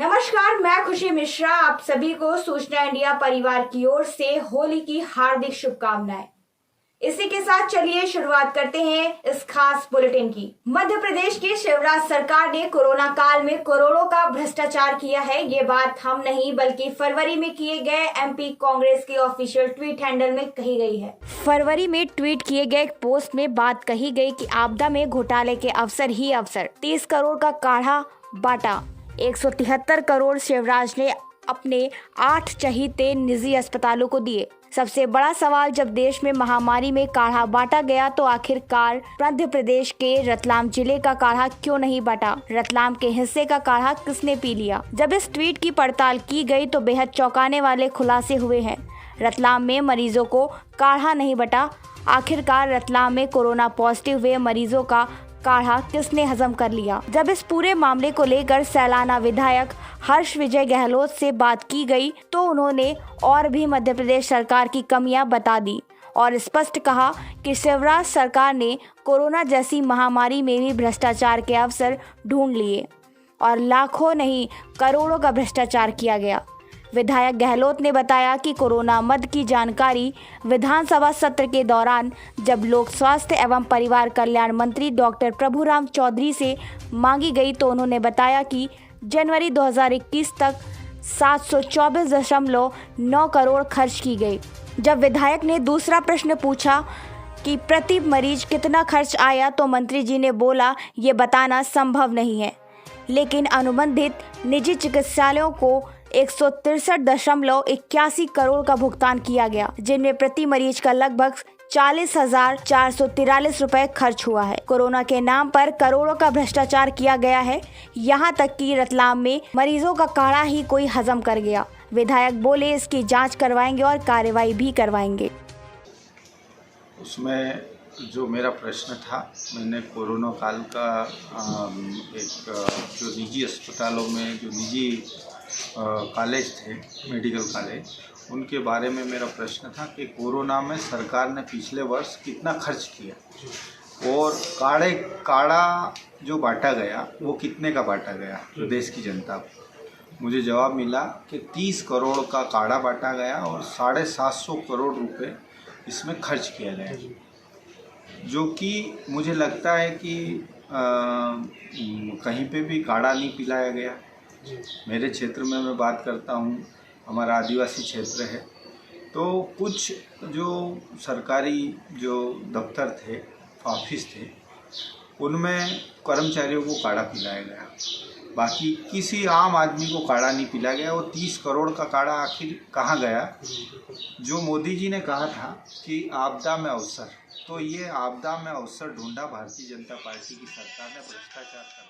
नमस्कार, मैं खुशी मिश्रा। आप सभी को सूचना इंडिया परिवार की ओर से होली की हार्दिक शुभकामनाएं। इसी के साथ चलिए शुरुआत करते हैं इस खास बुलेटिन की। मध्य प्रदेश की शिवराज सरकार ने कोरोना काल में करोड़ों का भ्रष्टाचार किया है। ये बात हम नहीं बल्कि फरवरी में किए गए एमपी कांग्रेस के ऑफिशियल ट्वीट हैंडल में कही गई है। फरवरी में ट्वीट किए गए एक पोस्ट में बात कही गई कि आपदा में घोटाले के अफसर ही अफसर, 30 करोड़ का काढ़ा बांटा, 173 करोड़ शिवराज ने अपने 8 चहीते निजी अस्पतालों को दिए। सबसे बड़ा सवाल, जब देश में महामारी में काढ़ा बांटा गया तो आखिरकार मध्य प्रदेश के रतलाम जिले का काढ़ा क्यों नहीं बांटा? रतलाम के हिस्से का काढ़ा किसने पी लिया? जब इस ट्वीट की पड़ताल की गई तो बेहद चौंकाने वाले खुलासे हुए हैं। रतलाम में मरीजों को काढ़ा नहीं बटा। आखिरकार रतलाम में कोरोना पॉजिटिव हुए मरीजों का काढ़ा किसने हजम कर लिया? जब इस पूरे मामले को लेकर सैलाना विधायक हर्ष विजय गहलोत से बात की गई तो उन्होंने और भी मध्य प्रदेश सरकार की कमियां बता दी और स्पष्ट कहा कि शिवराज सरकार ने कोरोना जैसी महामारी में भी भ्रष्टाचार के अवसर ढूंढ लिए और लाखों नहीं करोड़ों का भ्रष्टाचार किया गया। विधायक गहलोत ने बताया कि कोरोना मद की जानकारी विधानसभा सत्र के दौरान जब लोक स्वास्थ्य एवं परिवार कल्याण मंत्री डॉक्टर प्रभुराम चौधरी से मांगी गई तो उन्होंने बताया कि जनवरी 2021 तक 724.9 करोड़ खर्च की गई। जब विधायक ने दूसरा प्रश्न पूछा कि प्रति मरीज कितना खर्च आया तो मंत्री जी ने बोला ये बताना संभव नहीं है, लेकिन अनुबंधित निजी चिकित्सालयों को 163.81 करोड़ का भुगतान किया गया, जिनमें प्रति मरीज का लगभग 40,443 रुपए खर्च हुआ है। कोरोना के नाम पर करोड़ों का भ्रष्टाचार किया गया है, यहाँ तक कि रतलाम में मरीजों का काढ़ा ही कोई हजम कर गया। विधायक बोले इसकी जांच करवाएंगे और कार्रवाई भी करवाएंगे। उसमें जो मेरा प्रश्न था, मैंने कोरोना काल का एक जो निजी अस्पतालों में जो निजी कॉलेज थे, मेडिकल कॉलेज, उनके बारे में मेरा प्रश्न था कि कोरोना में सरकार ने पिछले वर्ष कितना खर्च किया और काढ़ा जो बांटा गया वो कितने का बांटा गया प्रदेश की जनता को। मुझे जवाब मिला कि 30 करोड़ का काढ़ा बांटा गया और 750 करोड़ रुपए इसमें खर्च किया गया, जो कि मुझे लगता है कि कहीं पे भी काढ़ा नहीं पिलाया गया। मेरे क्षेत्र में मैं बात करता हूँ, हमारा आदिवासी क्षेत्र है, तो कुछ जो सरकारी जो दफ्तर थे, ऑफिस थे, उनमें कर्मचारियों को काढ़ा पिलाया गया, बाकी किसी आम आदमी को काढ़ा नहीं पिलाया गया। वो 30 करोड़ का काढ़ा आखिर कहाँ गया? जो मोदी जी ने कहा था कि आपदा में अवसर, तो ये आपदा में अवसर ढूंढा भारतीय जनता पार्टी की सरकार ने भ्रष्टाचार करने।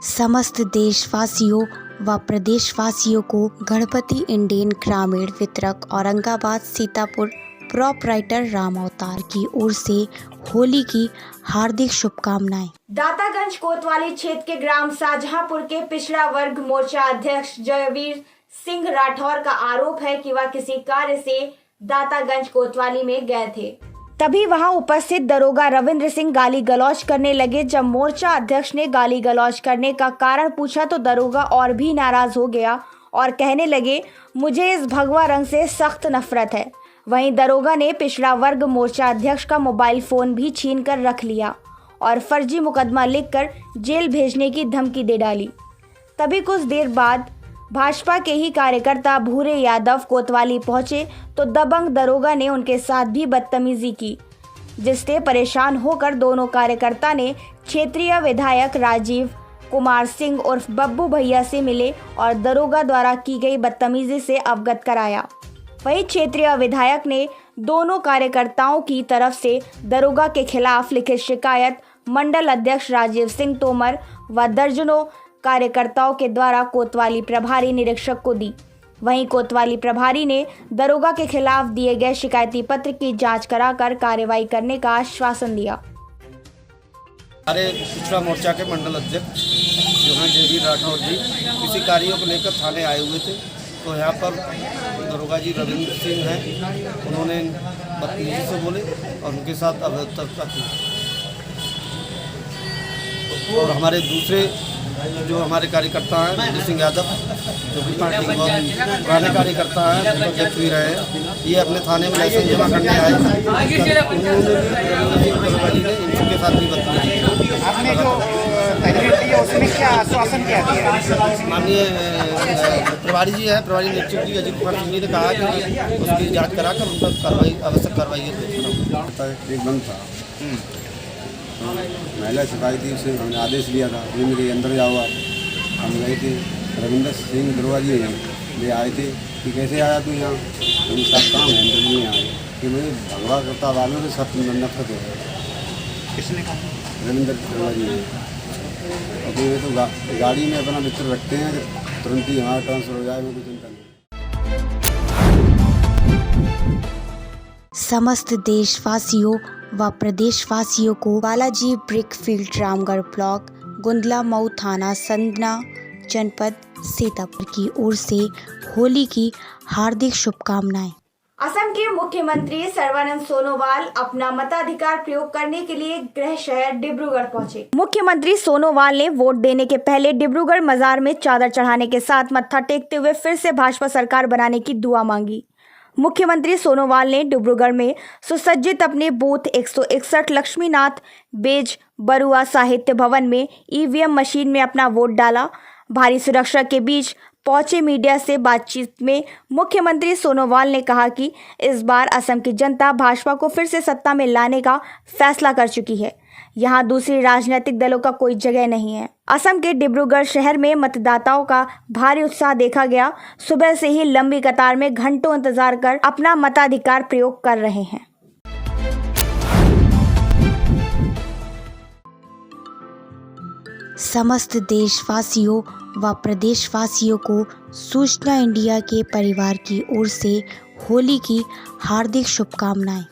समस्त देशवासियों व प्रदेशवासियों को गणपति इंडियन ग्रामीण वितरक औरंगाबाद सीतापुर प्रोपराइटर राम अवतार की ओर से होली की हार्दिक शुभकामनाएं। दातागंज कोतवाली क्षेत्र के ग्राम शाहजहांपुर के पिछड़ा वर्ग मोर्चा अध्यक्ष जयवीर सिंह राठौर का आरोप है कि वह किसी कार्य से दातागंज कोतवाली में गए थे, तभी वहां उपस्थित दरोगा रविंद्र सिंह गाली गलौज करने लगे। जब मोर्चा अध्यक्ष ने गाली गलौज करने का कारण पूछा तो दरोगा और भी नाराज हो गया और कहने लगे मुझे इस भगवा रंग से सख्त नफरत है। वहीं दरोगा ने पिछड़ा वर्ग मोर्चा अध्यक्ष का मोबाइल फोन भी छीन कर रख लिया और फर्जी मुकदमा लिखकर जेल भेजने की धमकी दे डाली। तभी कुछ देर बाद भाजपा के ही कार्यकर्ता भूरे यादव कोतवाली पहुंचे तो दबंग दरोगा ने उनके साथ भी बदतमीजी की, जिससे परेशान होकर दोनों कार्यकर्ता ने क्षेत्रीय विधायक राजीव कुमार सिंह उर्फ बब्बू भैया से मिले और दरोगा द्वारा की गई बदतमीजी से अवगत कराया। वहीं क्षेत्रीय विधायक ने दोनों कार्यकर्ताओं की तरफ से दरोगा के खिलाफ लिखित शिकायत मंडल अध्यक्ष राजीव सिंह तोमर व दर्जनों कार्यकर्ताओं के द्वारा कोतवाली प्रभारी निरीक्षक को दी। वहीं कोतवाली प्रभारी ने दरोगा के खिलाफ दिए गए शिकायती पत्र की जांच कराकर कार्रवाई करने का आश्वासन दिया। हमारे पिछड़ा मोर्चा के मंडल अध्यक्ष जो हैं जयवीर राठौर जी किसी कार्यों को लेकर थाने आए हुए थे, तो यहाँ पर दरोगा जी रविंद्र सिंह हैं, उन्होंने बदतमीजी से बोले और उनके साथ अभद्रता की। और हमारे दूसरे जो हमारे कार्यकर्ता हैं मोदी सिंह यादव जो भी पार्टी के बहुत पुराने कार्यकर्ता हैं, अध्यक्ष भी रहे हैं, ये अपने थाने में लाइसेंस जमा करने आए। इनके साथ भी बदतमीजी। आपने जो तहरीर दी है उसमें क्या आश्वासन क्या दिया? माननीय प्रभारी जी हैं, प्रभारी निरीक्षक जी अजीत कुमार सिंह जी ने कहा कि उसकी जांच कराकर उन पर कार्रवाई आवश्यक कार्रवाई एक बंद था, महिला सिपाही थी, उसे हमने आदेश दिया था कि मेरे अंदर जाओ आप। हम गए थे, रविंदर सिंह दरोगा जी ले आए थे कि कैसे आया तू यहाँ, मेरे साथ काम है, अंदर नहीं आए कि मुझे भगवा करता वालों से सब नफरत है। किसने कहा? रविंदर दरोगा जी ने। और फिर वे तो गाड़ी में अपना मित्र रखते हैं कि तुरंत ही हमारा ट्रांसफर हो जाए, मेरी चिंता नहीं। समस्त देशवासियों व प्रदेशवासियों को बालाजी ब्रिकफील्ड रामगढ़ ब्लॉक गुंदला मऊ थाना संदना जनपद सीतापुर की ओर से होली की हार्दिक शुभकामनाएं। असम के मुख्यमंत्री सर्बानंद सोनोवाल अपना मताधिकार प्रयोग करने के लिए गृह शहर डिब्रूगढ़ पहुंचे। मुख्यमंत्री सोनोवाल ने वोट देने के पहले डिब्रूगढ़ मजार में चादर चढ़ाने के साथ मत्था टेकते हुए फिर से भाजपा सरकार बनाने की दुआ मांगी। मुख्यमंत्री सोनोवाल ने डिब्रूगढ़ में सुसज्जित अपने बूथ 161 लक्ष्मीनाथ बेज बरुआ साहित्य भवन में ईवीएम मशीन में अपना वोट डाला। भारी सुरक्षा के बीच पहुंचे मीडिया से बातचीत में मुख्यमंत्री सोनोवाल ने कहा कि इस बार असम की जनता भाजपा को फिर से सत्ता में लाने का फैसला कर चुकी है। यहाँ दूसरी राजनीतिक दलों का कोई जगह नहीं है। असम के डिब्रूगढ़ शहर में मतदाताओं का भारी उत्साह देखा गया। सुबह से ही लंबी कतार में घंटों इंतजार कर अपना मताधिकार प्रयोग कर रहे हैं। समस्त देशवासियों व प्रदेशवासियों को सूचना इंडिया के परिवार की ओर से होली की हार्दिक शुभकामनाएं।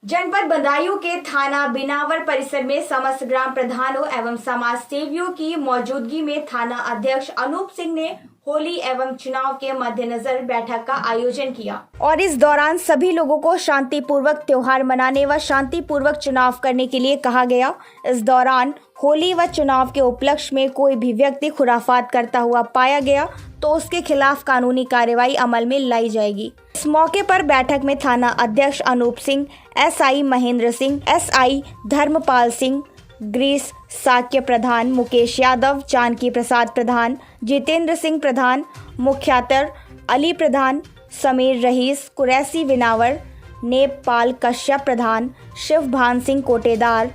जनपद बदायूं के थाना बिनावर परिसर में समस्त ग्राम प्रधानों एवं समाज सेवियों की मौजूदगी में थाना अध्यक्ष अनूप सिंह ने होली एवं चुनाव के मद्देनजर बैठक का आयोजन किया और इस दौरान सभी लोगों को शांतिपूर्वक त्योहार मनाने व शांतिपूर्वक चुनाव करने के लिए कहा गया। इस दौरान होली व चुनाव के उपलक्ष्य में कोई भी व्यक्ति खुराफात करता हुआ पाया गया तो उसके खिलाफ कानूनी कार्यवाही अमल में लाई जाएगी। इस मौके पर बैठक में थाना अध्यक्ष अनूप सिंह, एसआई महेंद्र सिंह, एसआई धर्मपाल सिंह, ग्रीस साक्य प्रधान, मुकेश यादव, जानकी प्रसाद प्रधान, जितेंद्र सिंह प्रधान, मुख्यातर अली प्रधान, समीर रहीस, कुरैसी विनावर, नेपाल कश्यप प्रधान, शिवभान सिंह कोटेदार,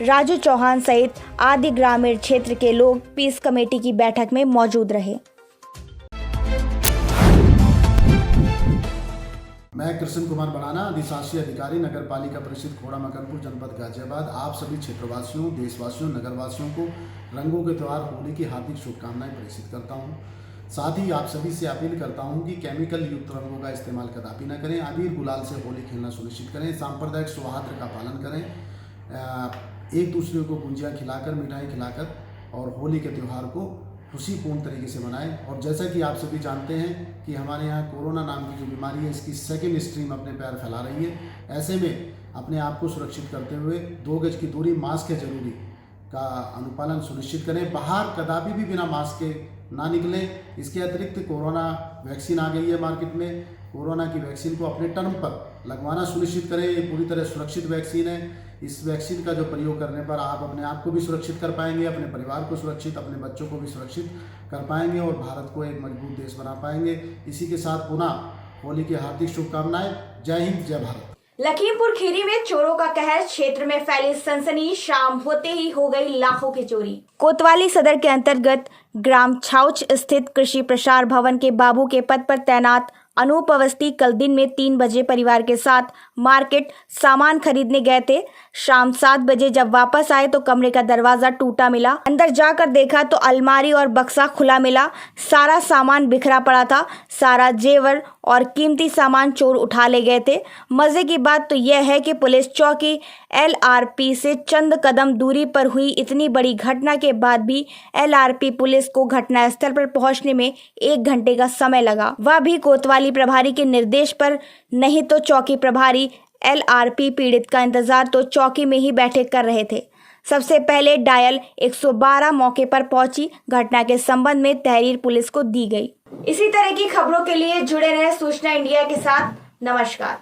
राजू चौहान सहित आदि ग्रामीण क्षेत्र के लोग पीस कमेटी की बैठक में मौजूद रहे। मैं कृष्ण कुमार बड़ाना, अधिशासी अधिकारी नगर पालिका परिषद खोड़ा मकनपुर जनपद गाजियाबाद, आप सभी क्षेत्रवासियों, देशवासियों, नगरवासियों को रंगों के त्यौहार होली की हार्दिक शुभकामनाएं प्रेषित करता हूं। साथ ही आप सभी से अपील करता हूं कि केमिकल युक्त रंगों का इस्तेमाल कदापि न करें। अबीर गुलाल से होली खेलना सुनिश्चित करें। सांप्रदायिक सौहार्द का पालन करें। एक दूसरे को गुंजियाँ खिलाकर, मिठाई खिलाकर और होली के त्यौहार को खुशीपूर्ण तरीके से मनाएं। और जैसा कि आप सभी जानते हैं कि हमारे यहाँ कोरोना नाम की जो बीमारी है, इसकी सेकेंड स्ट्रीम अपने पैर फैला रही है। ऐसे में अपने आप को सुरक्षित करते हुए 2 गज की दूरी, मास्क है जरूरी का अनुपालन सुनिश्चित करें। बाहर कदापि भी बिना मास्क के ना निकलें। इसके अतिरिक्त कोरोना वैक्सीन आ गई है मार्केट में। कोरोना की वैक्सीन को अपने टर्म पर लगवाना सुनिश्चित करें। ये पूरी तरह सुरक्षित वैक्सीन है। इस वैक्सीन का जो प्रयोग करने पर आप अपने आप को भी सुरक्षित कर पाएंगे, अपने परिवार को सुरक्षित, अपने बच्चों को भी सुरक्षित कर पाएंगे और भारत को एक मजबूत देश बना पाएंगे। इसी के साथ पुनः होली की हार्दिक शुभकामनाएं। जय हिंद, जय भारत। लखीमपुर खीरी में चोरों का कहर, क्षेत्र में फैली सनसनी, शाम होते ही हो गई लाखों की चोरी। कोतवाली सदर के अंतर्गत ग्राम छाउच स्थित कृषि प्रसार भवन के बाबू के पद पर तैनात अनूप अवस्थी कल दिन में 3 बजे परिवार के साथ मार्केट सामान खरीदने गए थे। शाम 7 बजे जब वापस आए तो कमरे का दरवाजा टूटा मिला। अंदर जाकर देखा तो अलमारी और बक्सा खुला मिला। सारा सामान बिखरा पड़ा था। सारा जेवर और कीमती सामान चोर उठा ले गए थे। मजे की बात तो यह है कि पुलिस चौकी LRP से चंद कदम दूरी पर हुई इतनी बड़ी घटना के बाद भी LRP पुलिस को घटनास्थल पर पहुंचने में 1 घंटे का समय लगा। वह भी कोतवाली प्रभारी के निर्देश पर, नहीं तो चौकी प्रभारी LRP पीड़ित का इंतजार तो चौकी में ही बैठे कर रहे थे। सबसे पहले डायल 112 मौके पर पहुंची घटना के संबंध में तहरीर पुलिस को दी गई। इसी तरह की खबरों के लिए जुड़े रहे सूचना इंडिया के साथ। नमस्कार।